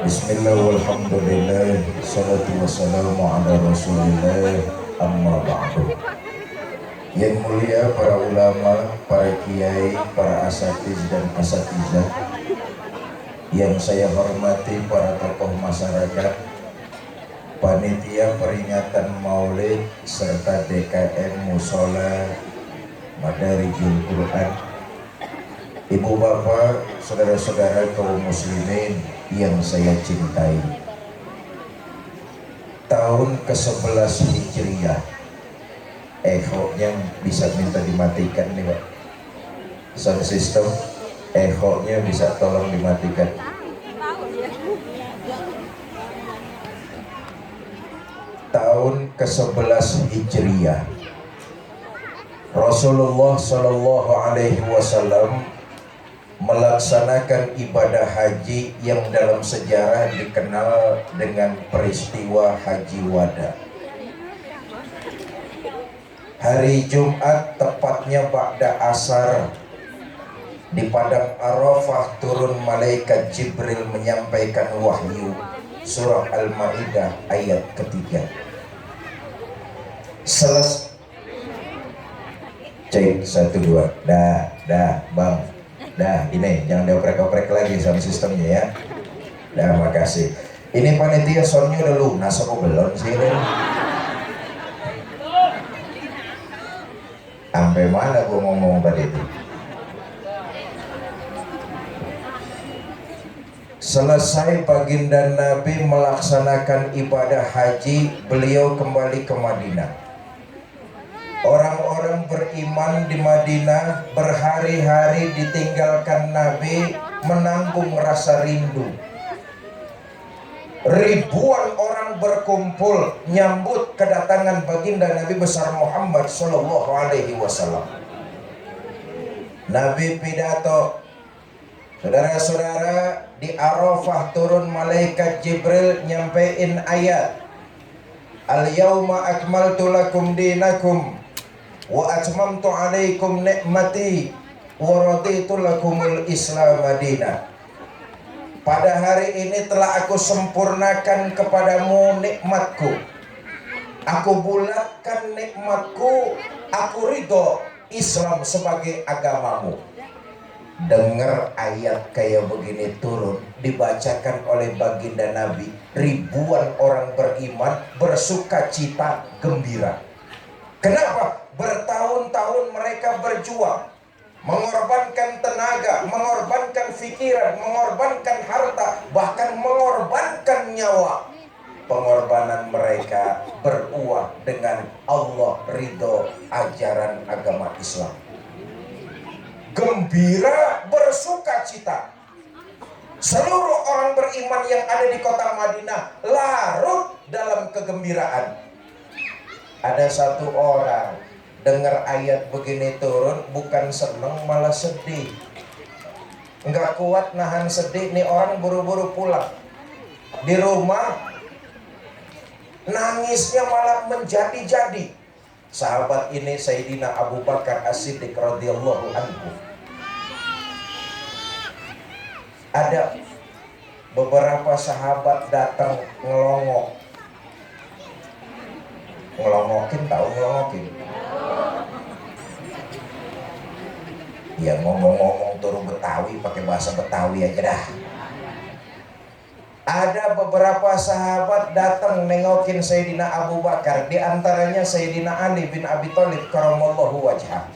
Bismillah walhamdulillah salatu wassalamu ala rasulillah amma ba'du. Yang mulia para ulama, para kiai, para asatiz dan asatizah, yang saya hormati para tokoh masyarakat, panitia peringatan Maulid serta DKM Musola Madarijul Quran, ibu bapak, saudara-saudara kaum muslimin yang saya cintai. Tahun ke-11 Hijriah, echo-nya bisa minta dimatikan nih Pak. Sound system, echo-nya bisa tolong dimatikan. Tahun ke-11 Hijriah, Rasulullah Shallallahu Alaihi Wasallam melaksanakan ibadah haji yang dalam sejarah dikenal dengan peristiwa Haji Wada. Hari Jumat, tepatnya ba'da asar, di padang Arafah turun malaikat Jibril menyampaikan wahyu surah Al-Maidah ayat ketiga. Cek 1 2. Dah bang. Dah, ini jangan dioprek-oprek lagi sound sistemnya ya. Dah, makasih. Ini panitia soundnya udah lunas apa belum sih? Sampai mana gua ngomong tadi itu? Selesai baginda Nabi melaksanakan ibadah haji, beliau kembali ke Madinah. Orang-orang beriman di Madinah berhari-hari ditinggalkan Nabi, menanggung rasa rindu. Ribuan orang berkumpul nyambut kedatangan baginda Nabi besar Muhammad Sallallahu Alaihi Wasallam. Nabi pidato, saudara-saudara, di Arafah turun malaikat Jibril nyampein ayat, Al-yawma akmaltu lakum dinakum wa atmamtu alaikum ni'mati wa raditu lakumul Islam Madinah. Pada hari ini telah aku sempurnakan kepadamu nikmatku, aku bulatkan nikmatku, aku ridho Islam sebagai agamamu. Dengar ayat kayak begini turun, dibacakan oleh baginda Nabi, ribuan orang beriman bersuka cita gembira. Kenapa? Bertahun-tahun mereka berjuang, mengorbankan tenaga, mengorbankan pikiran, mengorbankan harta, bahkan mengorbankan nyawa. Pengorbanan mereka beruang dengan Allah ridho ajaran agama Islam. Gembira, bersuka cita. Seluruh orang beriman yang ada di kota Madinah larut dalam kegembiraan. Ada satu orang dengar ayat begini turun, bukan seneng malah sedih. Enggak kuat nahan sedih, nih orang buru-buru pulang. Di rumah nangisnya malah menjadi-jadi. Sahabat ini Sayyidina Abu Bakar As-Siddiq radhiyallahu anhu. Ada beberapa sahabat datang ngelongok. Ngelongokin, tahu ngelongokin? Ya ngomong-ngomong turun Betawi, pakai bahasa Betawi aja dah. Ada beberapa sahabat datang nengokin Sayyidina Abu Bakar, di antaranya Sayyidina Ali bin Abi Thalib karamallahu wajhah.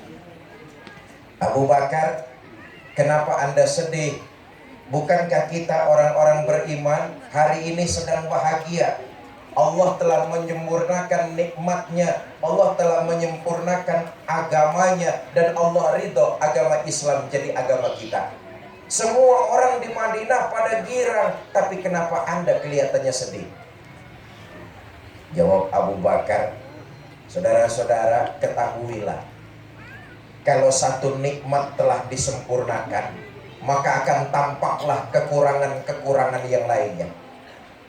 Abu Bakar, kenapa Anda sedih? Bukankah kita orang-orang beriman hari ini sedang bahagia? Allah telah menyempurnakan nikmatnya, Allah telah menyempurnakan agamanya, dan Allah ridho agama Islam jadi agama kita. Semua orang di Madinah pada girang, tapi kenapa Anda kelihatannya sedih? Jawab Abu Bakar, saudara-saudara, ketahuilah, kalau satu nikmat telah disempurnakan, maka akan tampaklah kekurangan-kekurangan yang lainnya.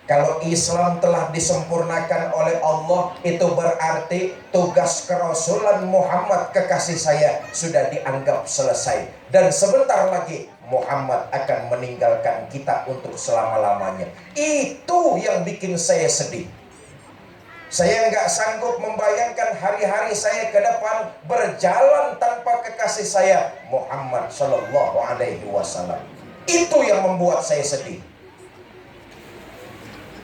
Kalau Islam telah disempurnakan oleh Allah, itu berarti tugas kerasulan Muhammad kekasih saya sudah dianggap selesai. Dan sebentar lagi Muhammad akan meninggalkan kita untuk selama-lamanya. Itu yang bikin saya sedih. Saya nggak sanggup membayangkan hari-hari saya ke depan berjalan tanpa kekasih saya Muhammad Sallallahu Alaihi Wasallam. Itu yang membuat saya sedih.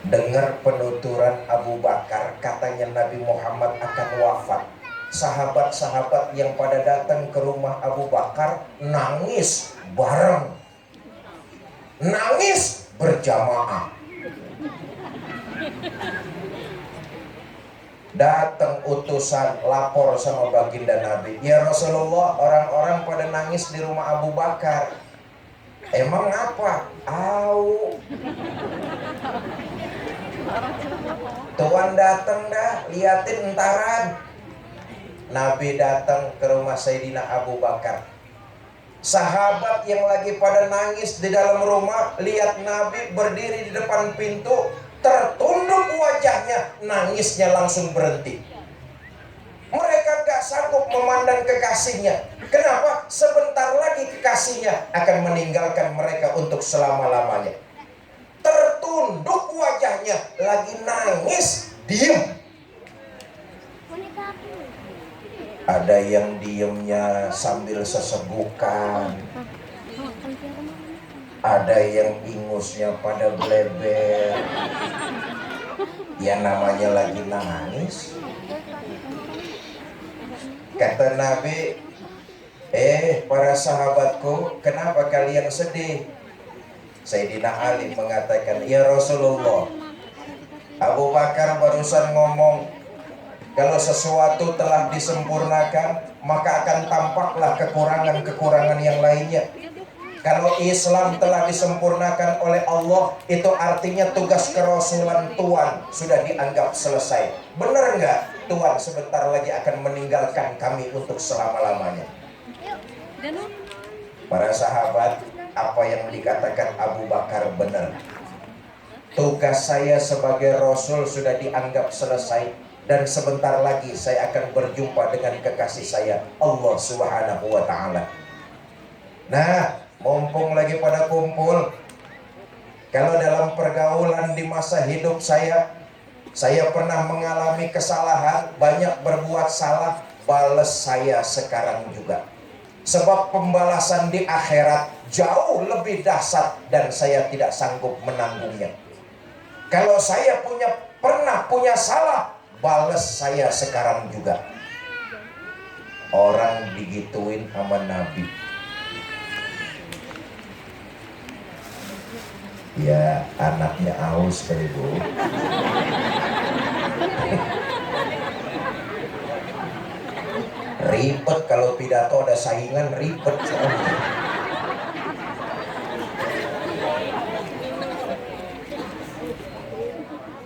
Dengar penuturan Abu Bakar, katanya Nabi Muhammad akan wafat. Sahabat-sahabat yang pada datang ke rumah Abu Bakar nangis bareng, nangis berjamaah. Datang utusan lapor sama baginda Nabi, ya Rasulullah, orang-orang pada nangis di rumah Abu Bakar. Emang apa? Au. Tuan datang dah, liatin entaran. Nabi datang ke rumah Sayyidina Abu Bakar. Sahabat yang lagi pada nangis di dalam rumah lihat Nabi berdiri di depan pintu, tertunduk wajahnya, nangisnya langsung berhenti. Mereka gak sanggup memandang kekasihnya. Kenapa? Sebentar lagi kekasihnya akan meninggalkan mereka untuk selama-lamanya. Tertunduk wajahnya, lagi nangis, diem. Ada yang diemnya sambil sesegukan, ada yang ingusnya pada bleber. Ya namanya lagi nangis. Kata Nabi, para sahabatku, kenapa kalian sedih? Sayyidina Ali mengatakan, ya Rasulullah, Abu Bakar barusan ngomong, kalau sesuatu telah disempurnakan, maka akan tampaklah kekurangan-kekurangan yang lainnya. Kalau Islam telah disempurnakan oleh Allah, itu artinya tugas kerasulan Tuhan sudah dianggap selesai. Benar nggak? Tuhan sebentar lagi akan meninggalkan kami untuk selama-lamanya. Para sahabat, apa yang dikatakan Abu Bakar benar. Tugas saya sebagai Rasul sudah dianggap selesai. Dan sebentar lagi saya akan berjumpa dengan kekasih saya, Allah Subhanahu wa Ta'ala. Nah, mumpung lagi pada kumpul, kalau dalam pergaulan di masa hidup saya pernah mengalami kesalahan, banyak berbuat salah, balas saya sekarang juga. Sebab pembalasan di akhirat jauh lebih dahsyat dan saya tidak sanggup menanggungnya. Kalau saya pernah punya salah, balas saya sekarang juga. Orang digituin sama Nabi. Ya anaknya aus kali bu. Ribet kalau pidato ada saingan, ribet.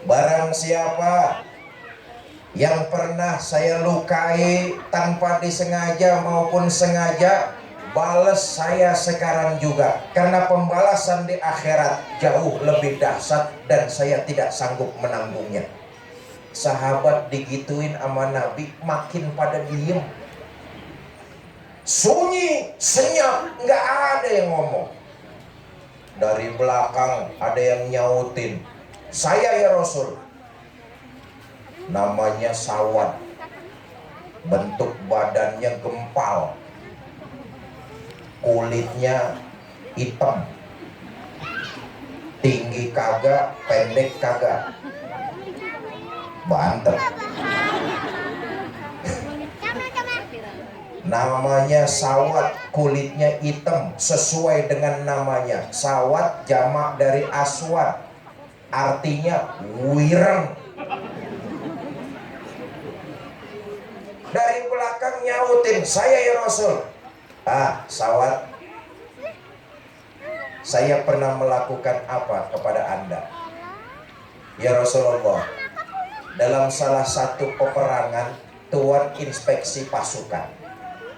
Barang siapa yang pernah saya lukai tanpa disengaja maupun sengaja, balas saya sekarang juga. Karena pembalasan di akhirat jauh lebih dahsyat dan saya tidak sanggup menanggungnya. Sahabat digituin sama Nabi makin pada diem. Sunyi, senyap, nggak ada yang ngomong. Dari belakang ada yang nyautin, saya ya Rasul. Namanya Sawad, bentuk badannya gempal, kulitnya hitam, tinggi kagak, pendek kagak, banteng. Namanya Sawad, kulitnya hitam, sesuai dengan namanya. Sawad jamak dari aswad, artinya wireng. Dari belakang nyautin, saya ya Rasul. Sawad, saya pernah melakukan apa kepada Anda? Ya Rasulullah, dalam salah satu peperangan Tuhan inspeksi pasukan.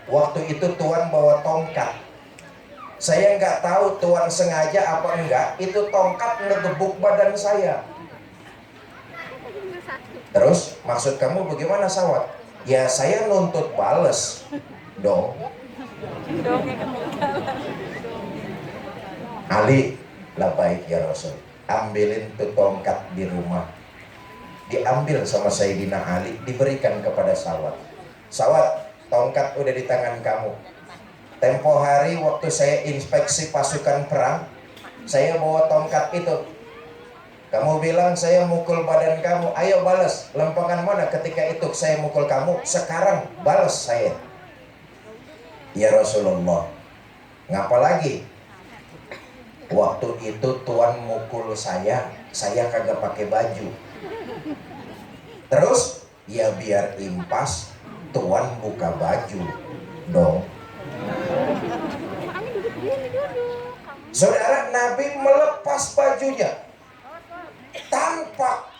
Waktu itu Tuhan bawa tongkat. Saya nggak tahu Tuhan sengaja apa enggak, itu tongkat ngegebuk badan saya. Terus maksud kamu bagaimana Sawat? Ya saya nuntut bales dong. Ali, labaik ya Rasul, ambilin tuh tongkat di rumah. Diambil sama Sayyidina Ali, diberikan kepada Sawat. Sawat, tongkat udah di tangan kamu. Tempo hari waktu saya inspeksi pasukan perang, saya bawa tongkat itu. Kamu bilang saya mukul badan kamu, ayo balas. Lempengan mana ketika itu saya mukul kamu? Sekarang balas saya. Ya Rasulullah, ngapa lagi? Waktu itu Tuan mukul saya kagak pakai baju. Terus, ya biar impas, Tuan buka baju dong. Saudara, Nabi melepas bajunya. Tampak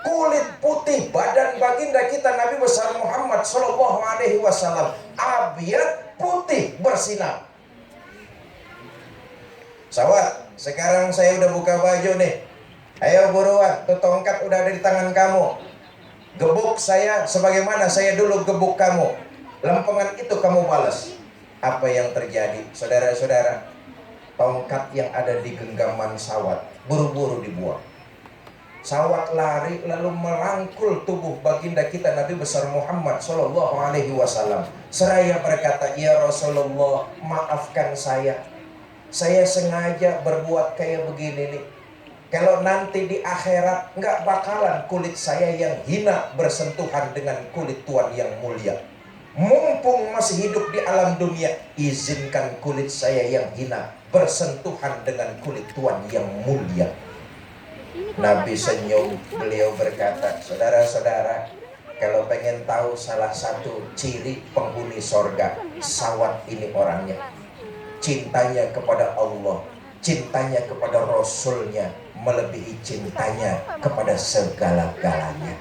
kulit putih badan baginda kita Nabi besar Muhammad Sallallahu Alaihi Wasallam, abyad putih bersinar. Sawat, sekarang saya udah buka baju nih. Ayo buruan, tuh tongkat udah ada di tangan kamu. Gebuk saya sebagaimana saya dulu gebuk kamu. Lempengan itu kamu balas. Apa yang terjadi, saudara-saudara? Tongkat yang ada di genggaman Sawat buru-buru dibuang. Sawat lari lalu merangkul tubuh baginda kita Nabi besar Muhammad Sallallahu Alaihi Wasallam. Seraya berkata, ya Rasulullah, maafkan saya. Saya sengaja berbuat kayak begini nih. Kalau nanti di akhirat nggak bakalan kulit saya yang hina bersentuhan dengan kulit Tuhan yang mulia. Mumpung masih hidup di alam dunia, izinkan kulit saya yang hina bersentuhan dengan kulit Tuhan yang mulia. Nabi senyum, beliau berkata, saudara-saudara, kalau pengen tahu salah satu ciri penghuni sorga, Sawat ini orangnya. Cintanya kepada Allah, cintanya kepada Rasulnya, melebihi cintanya kepada segala-galanya.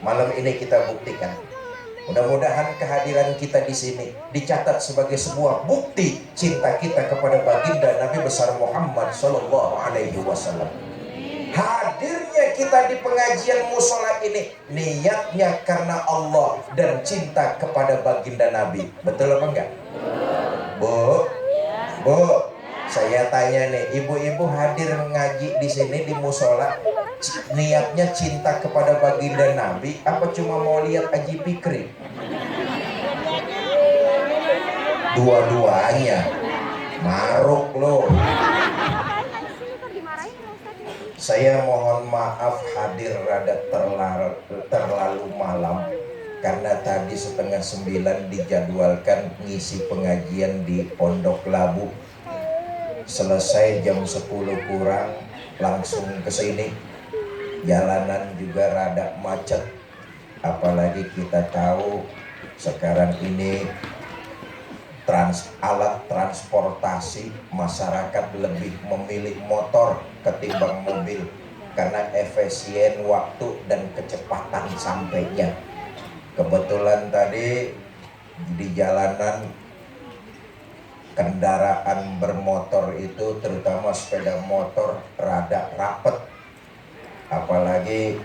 Malam ini kita buktikan. Mudah-mudahan kehadiran kita di sini dicatat sebagai sebuah bukti cinta kita kepada baginda Nabi besar Muhammad Sallallahu Alaihi Wasallam. Hadirnya kita di pengajian musola ini niatnya karena Allah dan cinta kepada baginda Nabi. Betul apa enggak? Bu, saya tanya nih, ibu-ibu hadir ngaji di sini di musola, niatnya cinta kepada baginda Nabi apa cuma mau lihat Haji Fikri? Dua-duanya. Maruk loh. Saya mohon maaf hadir rada terlalu malam, karena tadi 8:30 dijadwalkan ngisi pengajian di Pondok Labu. Selesai jam 10 kurang langsung ke sini. Jalanan juga rada macet. Apalagi kita tahu sekarang ini alat transportasi masyarakat lebih memilih motor ketimbang mobil karena efisien waktu dan kecepatan sampainya. Kebetulan tadi di jalanan kendaraan bermotor itu, terutama sepeda motor, rada rapet. Apalagi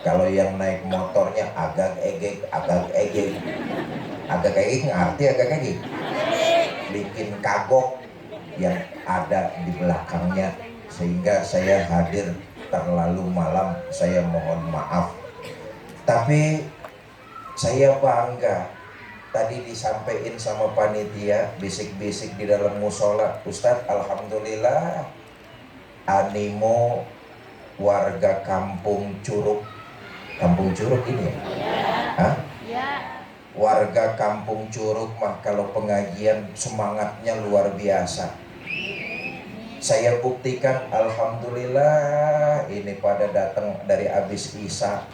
kalau yang naik motornya agak egek ngerti agak egek, bikin kagok yang ada di belakangnya, sehingga saya hadir terlalu malam. Saya mohon maaf, tapi saya bangga. Tadi disampaikan sama panitia, bisik-bisik di dalam musola, Ustadz, alhamdulillah animo warga Kampung Curug ini ya? Hah? Warga Kampung Curug mah kalau pengajian semangatnya luar biasa. Saya buktikan, alhamdulillah ini pada datang dari abis Isya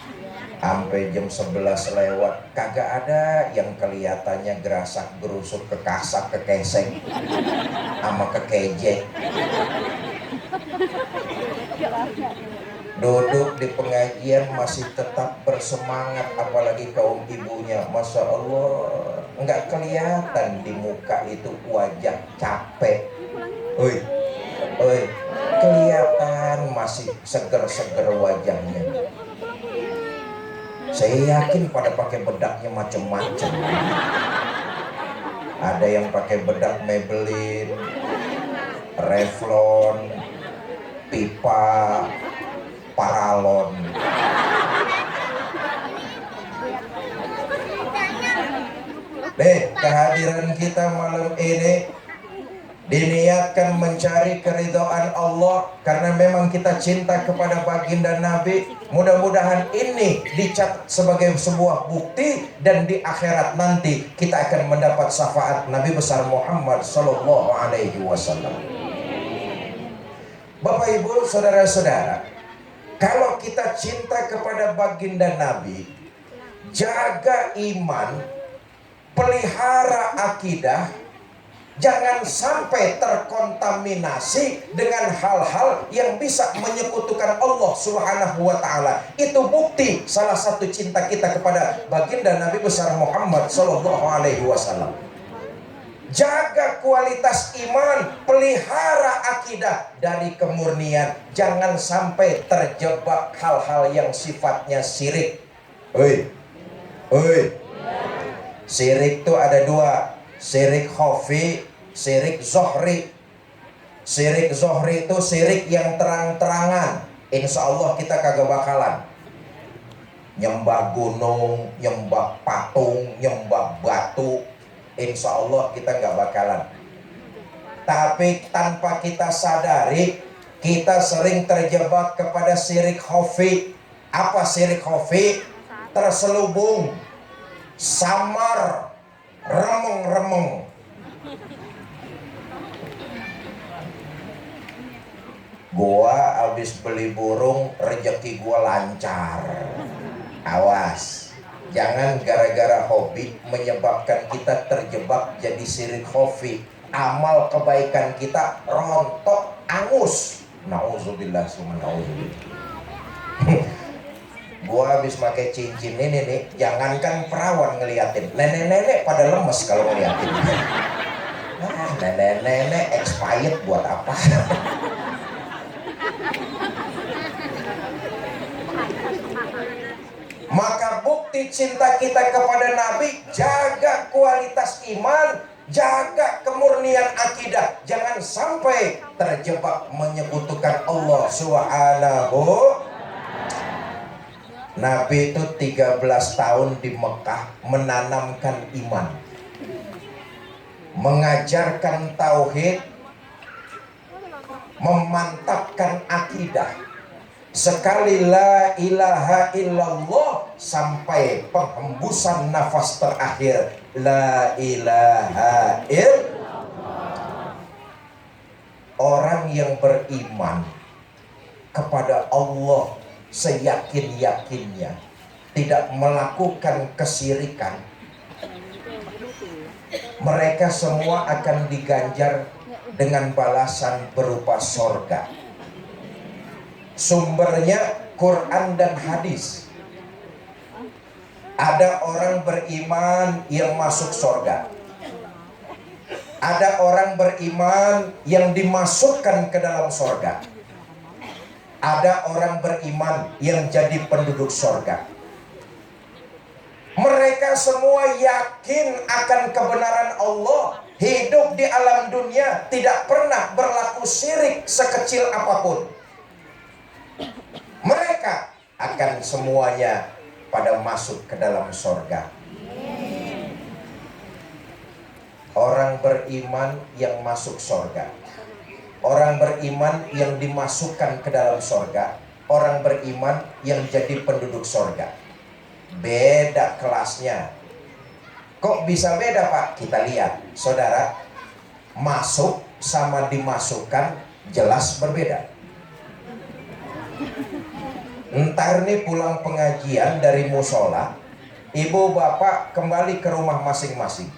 sampai jam 11 lewat, kagak ada yang kelihatannya gerasak gerusuk, kekasak kekeseng sama kekejek. Duduk di pengajian masih tetap bersemangat, apalagi kaum ibunya, Masya Allah, nggak kelihatan di muka itu wajah capek. Kelihatan masih seger-seger wajahnya. Saya yakin pada pakai bedaknya macam-macam. Ada yang pakai bedak Maybelline, Revlon, Pipa, Paralon. Kehadiran kita malam ini diniatkan mencari keridhaan Allah karena memang kita cinta kepada baginda Nabi. Mudah-mudahan ini dicatat sebagai sebuah bukti dan di akhirat nanti kita akan mendapat syafaat Nabi besar Muhammad sallallahu alaihi wasallam. Bapak Ibu, saudara-saudara, kalau kita cinta kepada baginda Nabi, jaga iman, pelihara akidah, jangan sampai terkontaminasi dengan hal-hal yang bisa menyekutukan Allah Subhanahu wa ta'ala. Itu bukti salah satu cinta kita kepada baginda Nabi besar Muhammad sallallahu alaihi wasallam. Jaga kualitas iman, pelihara akidah dari kemurnian. Jangan sampai terjebak hal-hal yang sifatnya syirik. Syirik itu ada dua. Syirik khafi, syirik zohri. Syirik zohri itu syirik yang terang-terangan. Insya Allah kita kagak bakalan nyembah gunung, nyembah patung, nyembah batu. Insya Allah kita nggak bakalan. Tapi tanpa kita sadari, kita sering terjebak kepada syirik khafi. Apa syirik khafi? Terselubung, samar, remeng-remeng. Gua habis beli burung, rezeki gua lancar. Awas, jangan gara-gara hobi menyebabkan kita terjebak jadi syirik khafi. Amal kebaikan kita rontok, angus. Nauzubillah summa nauzubillah. Gua habis pakai cincin ini nih, jangankan perawan ngeliatin, nenek-nenek pada lemes kalau ngeliatin. Nah, nenek-nenek expired buat apa? Maka bukti cinta kita kepada Nabi, jaga kualitas iman, jaga kemurnian akidah. Jangan sampai terjebak menyekutukan Allah Subhanahu. Nabi itu 13 tahun di Mekah menanamkan iman, mengajarkan tauhid, memantapkan akidah. Sekali la ilaha illallah sampai penghembusan nafas terakhir, la ilaha illallah. Orang yang beriman kepada Allah seyakin-yakinnya, tidak melakukan kesyirikan, mereka semua akan diganjar dengan balasan berupa sorga. Sumbernya Quran dan hadis. Ada orang beriman yang masuk sorga, ada orang beriman yang dimasukkan ke dalam sorga, ada orang beriman yang jadi penduduk sorga. Mereka semua yakin akan kebenaran Allah, hidup di alam dunia tidak pernah berlaku syirik sekecil apapun. Mereka akan semuanya pada masuk ke dalam sorga. Orang beriman yang masuk sorga, orang beriman yang dimasukkan ke dalam sorga, orang beriman yang jadi penduduk sorga. Beda kelasnya. Kok bisa beda, Pak? Kita lihat, saudara, masuk sama dimasukkan jelas berbeda. Entar nih pulang pengajian dari musola, ibu bapak kembali ke rumah masing-masing.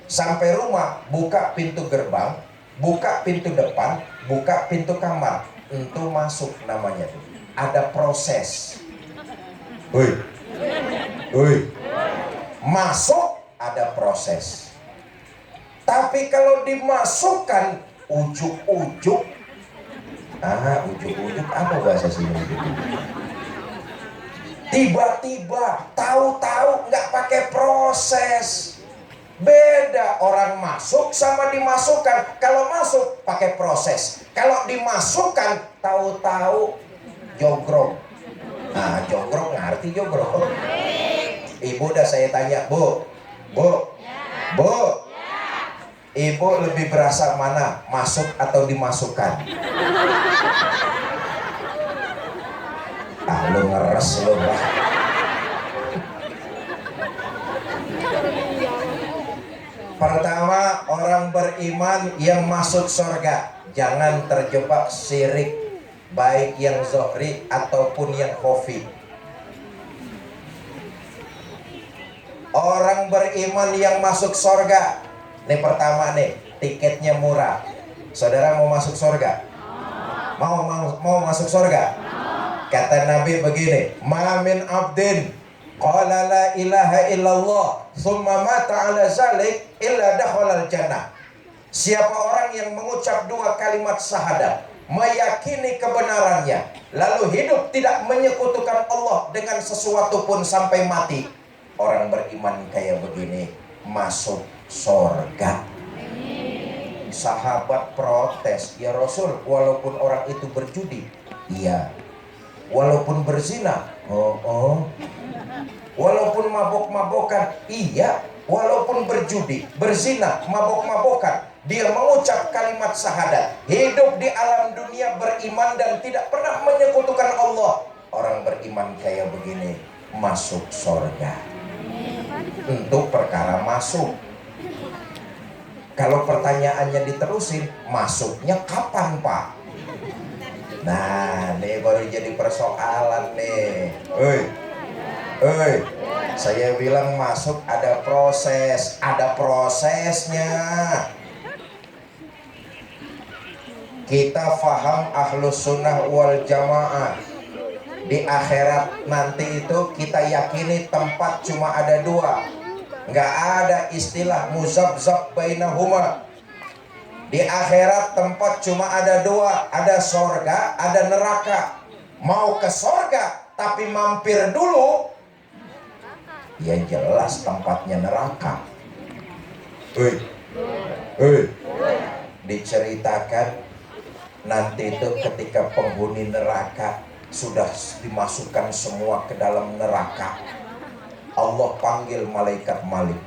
Sampai rumah, buka pintu gerbang, buka pintu depan, buka pintu kamar. Itu masuk namanya. Ada proses. Masuk ada proses. Tapi kalau dimasukkan ujuk-ujuk, ujuk-ujuk apa bahasa sini? Tiba-tiba, tahu-tahu nggak pakai proses. Beda orang masuk sama dimasukkan. Kalau masuk pakai proses. Kalau dimasukkan, tahu-tahu jogrok. Nah, jogrok ngerti jogrok. Ibu udah saya tanya, Bu, Ibu lebih berasa mana, masuk atau dimasukkan? Ah, lu ngeres lu, Mbak. Pertama, orang beriman yang masuk surga jangan terjebak syirik, baik yang zohri ataupun yang khafi. Orang beriman yang masuk surga, nih pertama nih, tiketnya murah. Saudara mau masuk surga? Mau masuk surga? Kata Nabi begini, ma min abdin qala la ilaha illallah thumma mata ala zalik illa dakhalal jannah. Siapa orang yang mengucap dua kalimat syahadat, meyakini kebenarannya, lalu hidup tidak menyekutukan Allah dengan sesuatu pun sampai mati, orang beriman kayak begini masuk surga. Sahabat protes, ya Rasul, walaupun orang itu berjudi, iya. Walaupun berzina, walaupun mabok-mabokan, iya. Walaupun berjudi, berzina, mabok-mabokan, dia mengucap kalimat syahadat, hidup di alam dunia beriman dan tidak pernah menyekutukan Allah. Orang beriman kayak begini masuk surga. Untuk perkara masuk. Kalau pertanyaannya diterusin, masuknya kapan, Pak? Nah, ini baru jadi persoalan nih. Saya bilang masuk ada proses, ada prosesnya. Kita faham ahlus sunnah wal jamaah. Di akhirat nanti itu kita yakini tempat cuma ada dua. Nggak ada istilah muzabzab bainahuma. Di akhirat tempat cuma ada dua, ada sorga, ada neraka. Mau ke sorga tapi mampir dulu, ya jelas tempatnya neraka. Diceritakan nanti itu ketika penghuni neraka sudah dimasukkan semua ke dalam neraka, Allah panggil malaikat Malik.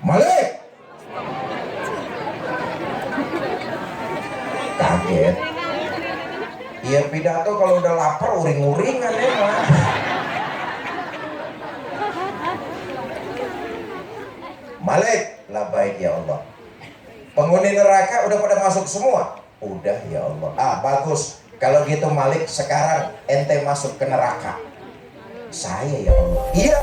Malik! Kaget. Iya pidato kalau udah lapar uring-uringan emang. Malik, labaik ya Allah. Penghuni neraka udah pada masuk semua? Udah ya Allah. Ah bagus. Kalau gitu Malik, sekarang ente masuk ke neraka. Saya ya Allah. Iya.